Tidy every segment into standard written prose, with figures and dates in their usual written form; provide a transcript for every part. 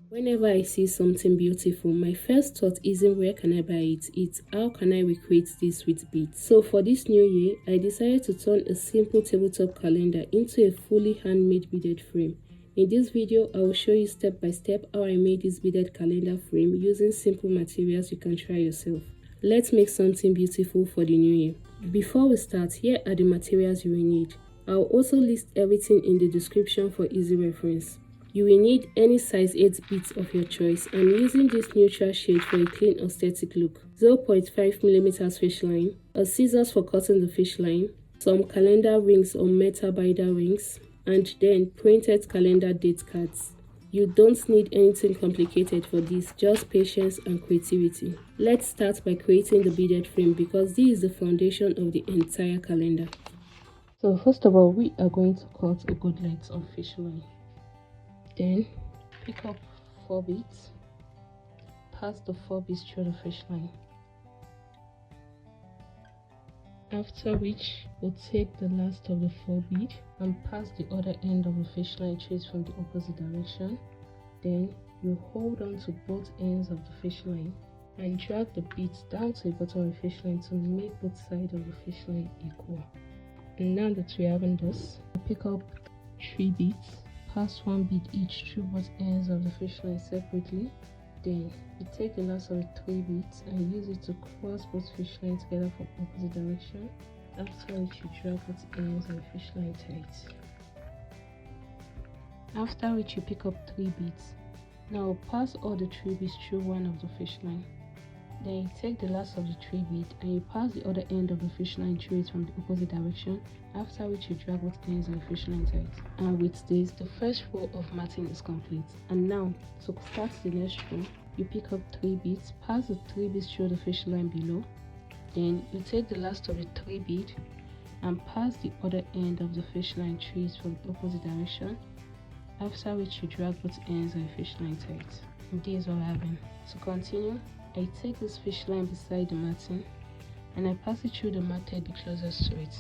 Whenever I see something beautiful, my first thought isn't where can I buy it, it's how can I recreate this with beads. So for this new year, I decided to turn a simple tabletop calendar into a fully handmade beaded frame. In this video, I will show you step by step how I made this beaded calendar frame using simple materials you can try yourself. Let's make something beautiful for the new year. Before we start, here are the materials you will need. I'll also list everything in the description for easy reference. You will need any size 8 beads of your choice. I'm using this neutral shade for a clean aesthetic look. 0.5mm fish line, a scissors for cutting the fish line, some calendar rings or metal binder rings, and then printed calendar date cards. You don't need anything complicated for this, just patience and creativity. Let's start by creating the beaded frame because this is the foundation of the entire calendar. So first of all, we are going to cut a good length of fish line. Then pick up 4 beads, pass the 4 beads through the fish line. After which, we'll take the last of the 4 bead and pass the other end of the fish line traced from the opposite direction. Then you hold on to both ends of the fish line and drag the beads down to the bottom of the fish line to make both sides of the fish line equal. And now that we have this, pick up 3 beads, pass 1 bead each through both ends of the fish line separately. Then you take the last of the 3 beads and use it to cross both fish lines together from opposite direction, after which you drag both ends of the fish line tight. After which you pick up 3 beads. Now pass all the 3 beads through one of the fish line. Then you take the last of the 3 bead and you pass the other end of the fish line through it from the opposite direction, after which you drag both ends of the fish line tight. And with this, the first row of matting is complete. And now, to start the next row, you pick up 3 beads, pass the 3 beads through the fish line below. Then you take the last of the 3 bead and pass the other end of the fish line through it from the opposite direction, after which you drag both ends of the fish line tight. And this is what we're having. To continue, I take this fish line beside the matting and I pass it through the matted the closest to it.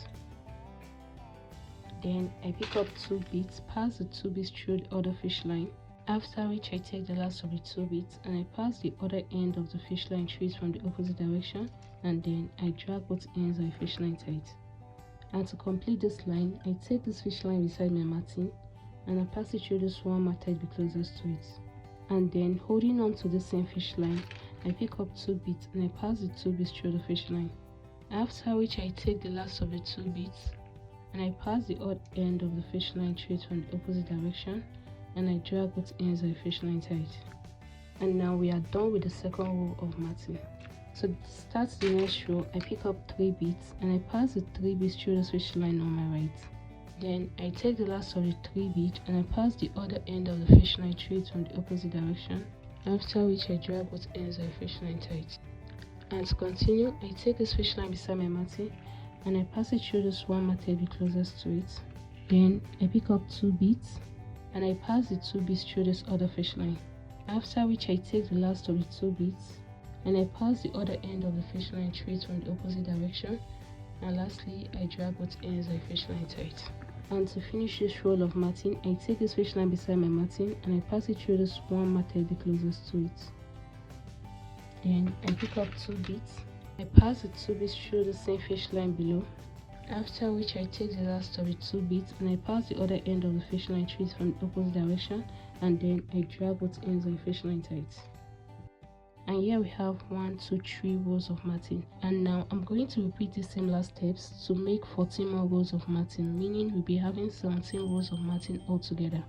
Then I pick up 2 beads, pass the 2 beads through the other fish line, after which I take the last of the 2 beads and I pass the other end of the fish line through it from the opposite direction, and then I drag both ends of the fish line tight. And to complete this line, I take this fish line beside my matting and I pass it through this one matted the closest to it. And then holding on to the same fish line, I pick up 2 beads and I pass the 2 beads through the fish line, after which I take the last of the 2 beads and I pass the odd end of the fish line through it from the opposite direction, and I drag both ends of the fish line tight. And now we are done with the second row of matting. To start the next row, I pick up 3 beads and I pass the 3 beads through the fish line on my right. Then I take the last of the 3 beads and I pass the other end of the fish line through it from the opposite direction, after which I drag both ends of the fish line tight. And to continue, I take this fish line beside my matting and I pass it through this one matted the closest to it. Then I pick up 2 beads and I pass the 2 beads through this other fish line, after which I take the last of the 2 beads and I pass the other end of the fish line through it from the opposite direction, and lastly I drag both ends of the fish line tight. And to finish this roll of matting, I take this fish line beside my matting and I pass it through this one matted the closest to it. Then I pick up 2 beads, I pass the 2 beads through the same fish line below, after which I take the last of the 2 beads and I pass the other end of the fish line through it from the opposite direction, and then I drag both ends of the fish line tight. And here we have 1, 2, 3 rows of matting. And now I'm going to repeat the same last steps to make 14 more rows of matting, meaning we'll be having 17 rows of matting altogether.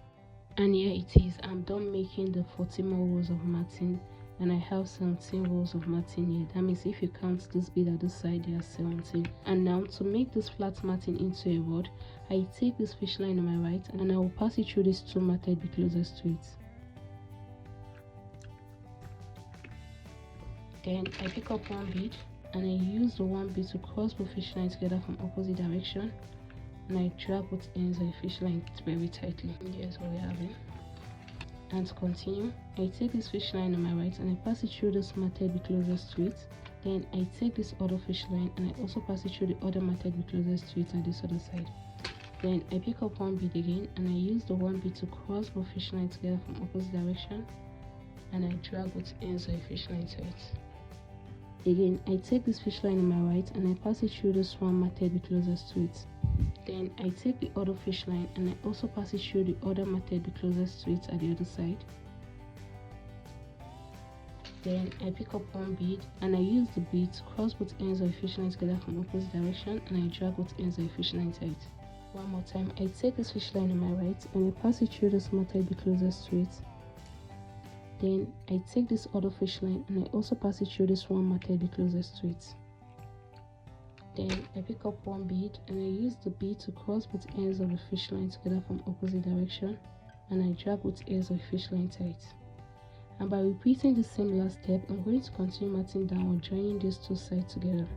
And here it is, I'm done making the 14 more rows of matting and I have 17 rows of matting here. That means if you count this bead at this side, there are 17. And now to make this flat matting into a rod, I take this fish line on my right and I will pass it through these 2 matted the closest to it. Then I pick up 1 bead and I use the 1 bead to cross both fish lines together from opposite direction, and I drag both ends of the fish line very tightly. And here's what we're having. And to continue, I take this fish line on my right and I pass it through this matted the closest to it. Then I take this other fish line and I also pass it through the other matted the closest to it on this other side. Then I pick up 1 bead again and I use the 1 bead to cross both fish lines together from opposite direction, and I drag both ends of the fish line tight. Again, I take this fish line on my right and I pass it through the swan method the closest to it. Then I take the other fish line and I also pass it through the other method the closest to it at the other side. Then I pick up one bead and I use the bead to cross both ends of the fish line together from opposite direction, and I drag both ends of the fish line tight. One more time, I take this fish line on my right and I pass it through the small thread the closest to it. Then I take this other fish line and I also pass it through this one thread the closest to it. Then I pick up one bead and I use the bead to cross both ends of the fish line together from opposite direction, and I drag both ends of the fish line tight. And by repeating the same last step, I'm going to continue matting downward, joining these two sides together.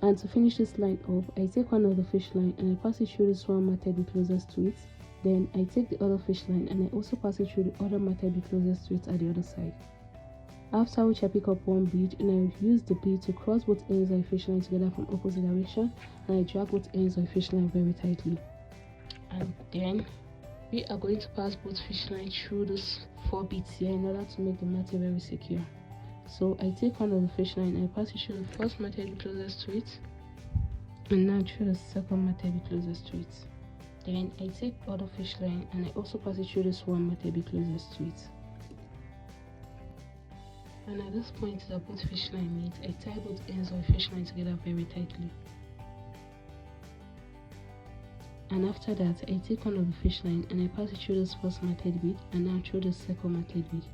And to finish this line up, I take one of the fish line and I pass it through this one method the closest to it. Then I take the other fish line and I also pass it through the other method the closest to it at the other side. After which I pick up one bead and I use the bead to cross both ends of the fish line together from opposite direction, and I drag both ends of the fish line very tightly. And then we are going to pass both fish lines through those 4 beads here in order to make the matting very secure. So I take one of the fish line and I pass it through the first method closest to it, and now through the second method closest to it. Then I take the other fish line and I also pass it through this one method closest to it. And at this point that both fish line meet, I tie both ends of the fish line together very tightly. And after that, I take one of the fish line and I pass it through this first matted bead, and now through the second matted bead.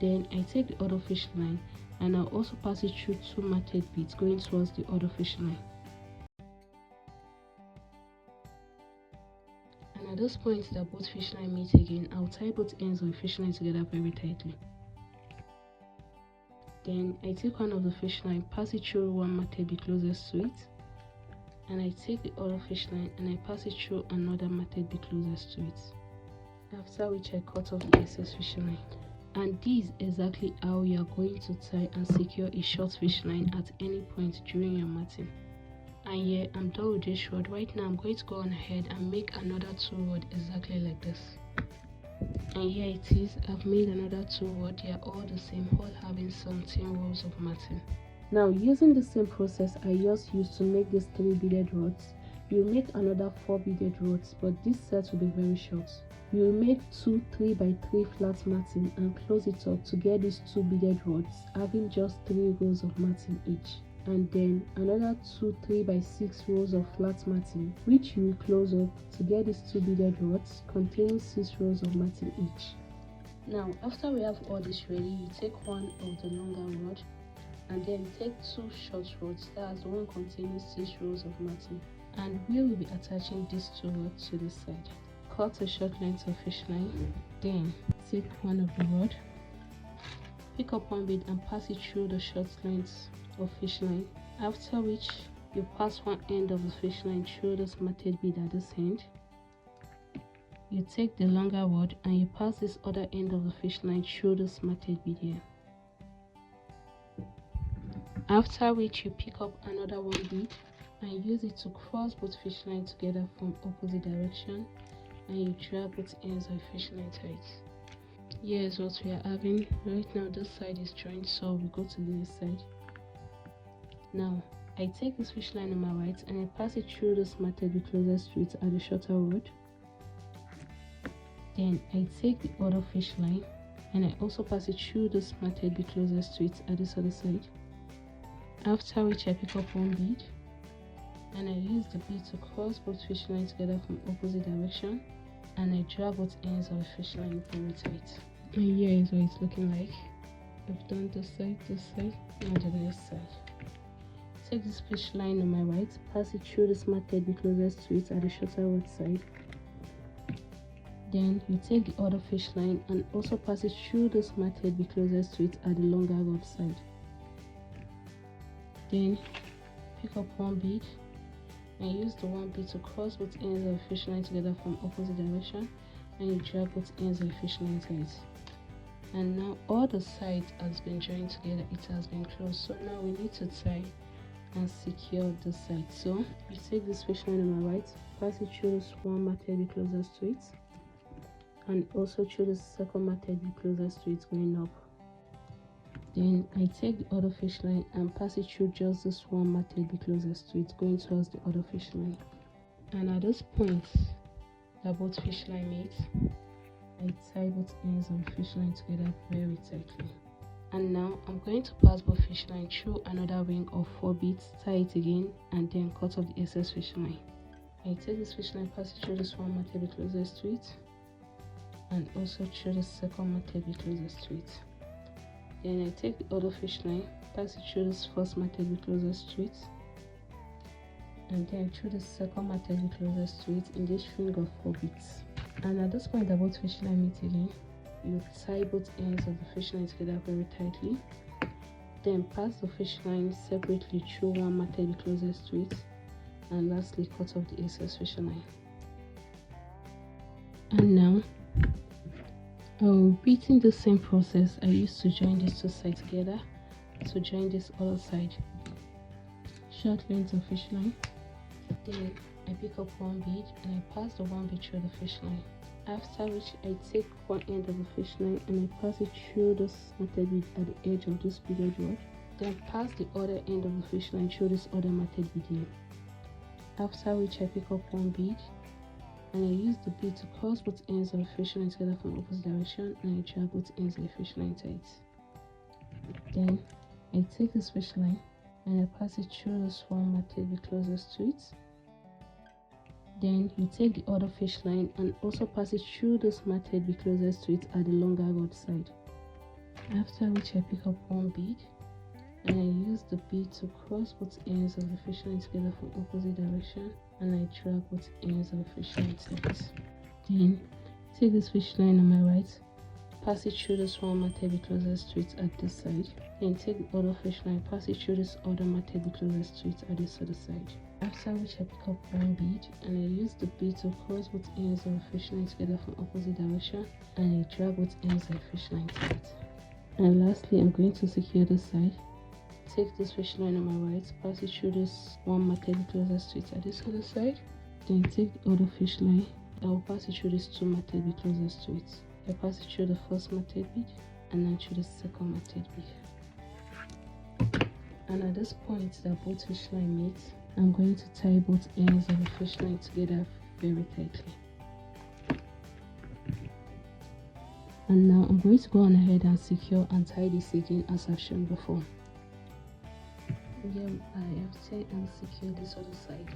Then I take the other fish line and I'll also pass it through 2 matted beads going towards the other fish line. And at this point that both fish line meet again, I'll tie both ends of the fish line together very tightly. Then I take one of the fish line, pass it through one matted bead closest to it, and I take the other fish line and I pass it through another matted bead closest to it. After which I cut off the excess fish line. And this is exactly how you are going to tie and secure a short fish line at any point during your matting. And yeah, I'm done with this rod. Right now I'm going to go on ahead and make another 2 rod exactly like this. And here it is, I've made another 2 rod. They are all the same, all having 17 rows of matting. Now using the same process I just used to make these 3 beaded rods, you make another 4 beaded rods, but this set will be very short. You will make 2 3x3 flat matting and close it up to get these 2 beaded rods having just 3 rows of matting each, and then another 2 3x6 rows of flat matting which you will close up to get these 2 beaded rods containing 6 rows of matting each. Now after we have all this ready, you take one of the longer rod and then take 2 short rods, that's the one containing 6 rows of matting, and we will be attaching these 2 rods to this side. Cut a short length of fish line, then take one of the rod, pick up one bead and pass it through the short length of fish line, after which you pass one end of the fish line through this matted bead at this end. You take the longer rod and you pass this other end of the fish line through this matted bead here. After which you pick up another one bead and use it to cross both fish lines together from opposite direction, and you drag both ends of the fish line tight. Here is what we are having. Right now this side is joined, so we go to the next side. Now I take this fish line on my right and I pass it through this matted bead closest to it at the shorter rod. Then I take the other fish line and I also pass it through this matted bead closest to it at this other side. After which I pick up one bead and I use the bead to cross both fish lines together from opposite direction, and I drag both ends of the fish line very tight. And here is what it's looking like. I've done this side, and the next side. Take this fish line on my right, pass it through this matted bead closest to it at the shorter rod side. Then you take the other fish line and also pass it through this matted bead closest to it at the longer rod side. Then pick up one bead and use the one bead to cross both ends of the fish line together from opposite direction, and you drag both ends of the fish line tight. And now all the sides has been joined together, it has been closed, so now we need to tie. and secure the side. So you take this fish line on my right, pass it through this one matted bit closest to it, and also through the second matted bit closest to it going up. Then I take the other fish line and pass it through just this one matted bit closest to it, going towards the other fish line. And at this point that both fish line meet, I tie both ends of the fish line together very tightly. And now I'm going to pass both fish line through another ring of 4 beads, tie it again, and then cut off the excess fish line. I take this fish line, pass it through this one matted bit closest to it, and also through the second matted bit closest to it. Then I take the other fish line, pass it through this first matted bit closest to it, and then through the second matted bit closest to it in this ring of 4 beads. And at this point that both fish line meet again, you tie both ends of the fish line together very tightly. Then pass the fish line separately through one matted bit closest to it, and lastly cut off the excess fish line. And now I'll repeat the same process I used to join these two sides together to join this other side. Short length of fish line. Then I pick up one bead and I pass the one bead through the fish line. After which I take one end of the fish line and I pass it through this matted bead at the edge of this beaded rod. Then pass the other end of the fish line through this other matted bead here. After which I pick up one bead and I use the bead to cross both ends of the fish line together from opposite direction, and I drag both ends of the fish line tight. Then I take this fish line and I pass it through this one matted bead closest to it. Then you take the other fish line and also pass it through this matted bead closest to it at the longer rod side. After which I pick up one bead and I use the bead to cross both ends of the fish line together from opposite direction, and I drag both ends of the fish line tight. Then take this fish line on my right, pass it through this one matted bead closest to it at this side. Then take the other fish line, pass it through this other matted bead closest to it at this other side. After which I pick up one bead and I use the bead to cross both ends of the fish line together from opposite direction, and I drag both ends of the fish line tight. And lastly, I'm going to secure this side. Take this fish line on my right, pass it through this one matted bead closest to it at this other side. Then take the other fish line, I will pass it through this two matted bead closest to it. I pass it through the first matted bead and then through the second matted bead. And at this point that both fish line meet, I'm going to tie both ends of the fish line together very tightly. And now I'm going to go on ahead and secure and tie this again as I've shown before. Again, I have tied and secured this other side.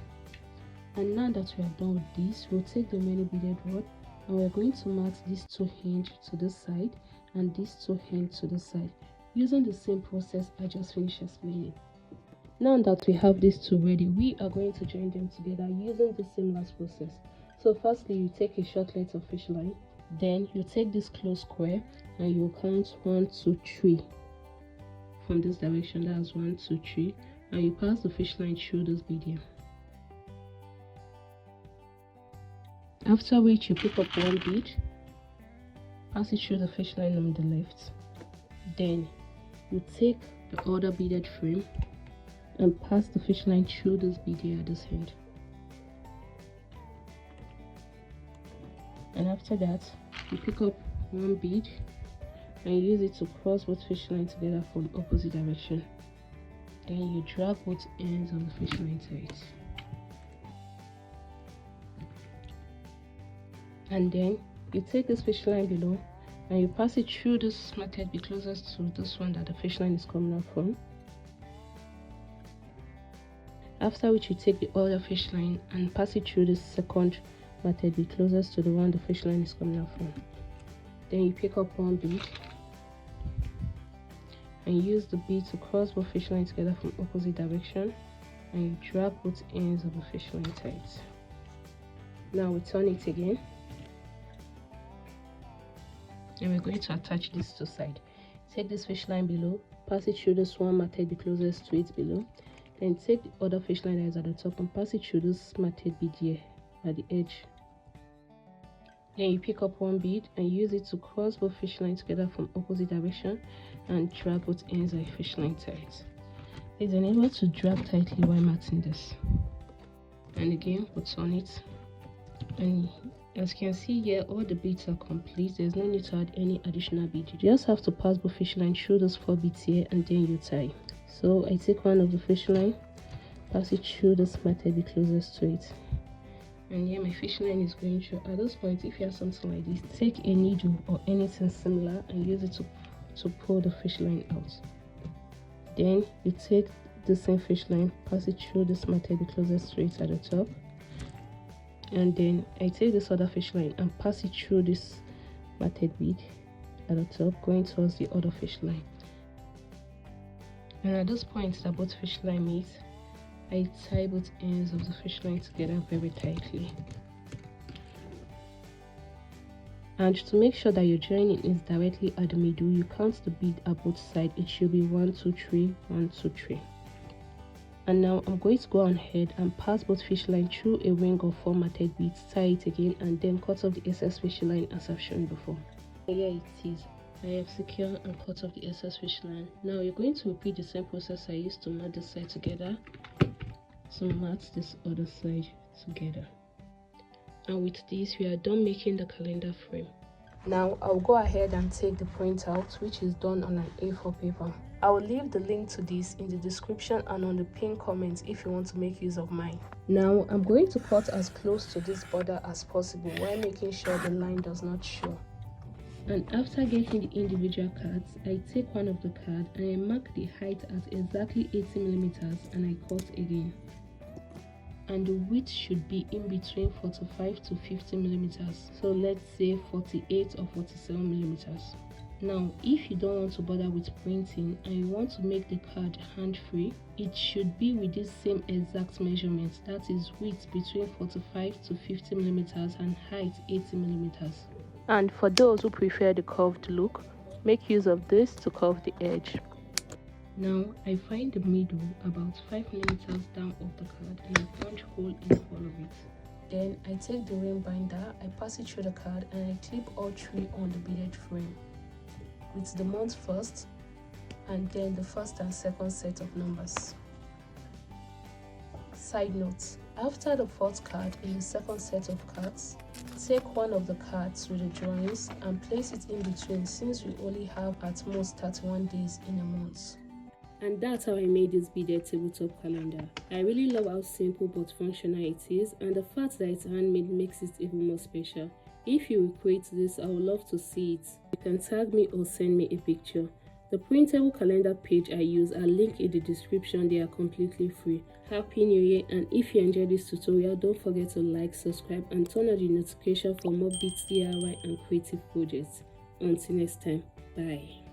And now that we are done with this, we'll take the many beaded rod and we're going to mount these two hinges to this side and these two hinges to this side, using the same process I just finished explaining. Now that we have these two ready, we are going to join them together using the same last process. So firstly, you take a short length of fish line, then you take this close square and you count 1, 2, 3 from this direction. That's 1, 2, 3, and you pass the fish line through this bead here. After which you pick up one bead, pass it through the fish line on the left. Then you take the other beaded frame and pass the fish line through this bead here at this end. And after that, you pick up one bead and use it to cross both fish lines together from opposite direction. Then you drag both ends of the fish line tight. And then you take this fish line below and you pass it through this matted bead closest to this one that the fish line is coming out from. After which you take the other fish line and pass it through this second matted bead closest to the one the fish line is coming out from. Then you pick up one bead and use the bead to cross both fish lines together from opposite direction, and you drag both ends of the fish line tight. Now we turn it again and we're going to attach this to side. Take this fish line below, pass it through this one matted bead closest to it below, then take the other fish line that is at the top and pass it through this matted bead here at the edge. Then you pick up one bead and use it to cross both fish lines together from opposite direction and drag both ends of the fish line tight. Please enable to drag tightly while matching this. And again, put on it. And as you can see here, all the beads are complete. There's no need to add any additional bead. You just have to pass both fish line through those 4 beads here and then you tie. So I take one of the fish line, pass it through this method, be closest to it. And here my fish line is going through. At this point, if you have something like this, take a needle or anything similar and use it to pull the fish line out. Then you take the same fish line, pass it through this method, be closest to it at the top. And then I take this other fish line and pass it through this matted bead at the top, going towards the other fish line. And at this point that both fish line meet, I tie both ends of the fish line together very tightly. And to make sure that your joining is directly at the middle, you count the bead at both sides. It should be 1 2 3 1 2 3. And now I'm going to go on ahead and pass both fish line through a ring of 4 matted beads, tie it again, and then cut off the excess fish line as I've shown before. Here it is. I have secured and cut off the excess fish line. Now you're going to repeat the same process I used to mat this side together. So mat this other side together. And with this, we are done making the calendar frame. Now I'll go ahead and take the printout, which is done on an A4 paper. I will leave the link to this in the description and on the pinned comment if you want to make use of mine. Now I'm going to cut as close to this border as possible while making sure the line does not show. And after getting the individual cards, I take one of the cards and I mark the height at exactly 80mm and I cut again. And the width should be in between 45 to 50mm. So let's say 48 or 47mm. Now, if you don't want to bother with printing and you want to make the card hand-free, it should be with this same exact measurement, that is width between 45 to 50mm and height 80mm. And for those who prefer the curved look, make use of this to curve the edge. Now, I find the middle about 5mm down of the card and I punch hole in all of it. Then I take the ring binder, I pass it through the card and I clip all 3 on the beaded frame, with the month first and then the first and second set of numbers. Side note, after the 4th card in the second set of cards, take one of the cards with the drawings and place it in between, since we only have at most 31 days in a month. And that's how I made this beaded tabletop calendar. I really love how simple but functional it is, and the fact that it's handmade makes it even more special. If you will create this, I would love to see it. You can tag me or send me a picture. The printable calendar page I use are linked in the description. They are completely free. Happy New Year, and if you enjoyed this tutorial, don't forget to like, subscribe and turn on the notification for more beads, DIY and creative projects. Until next time, bye.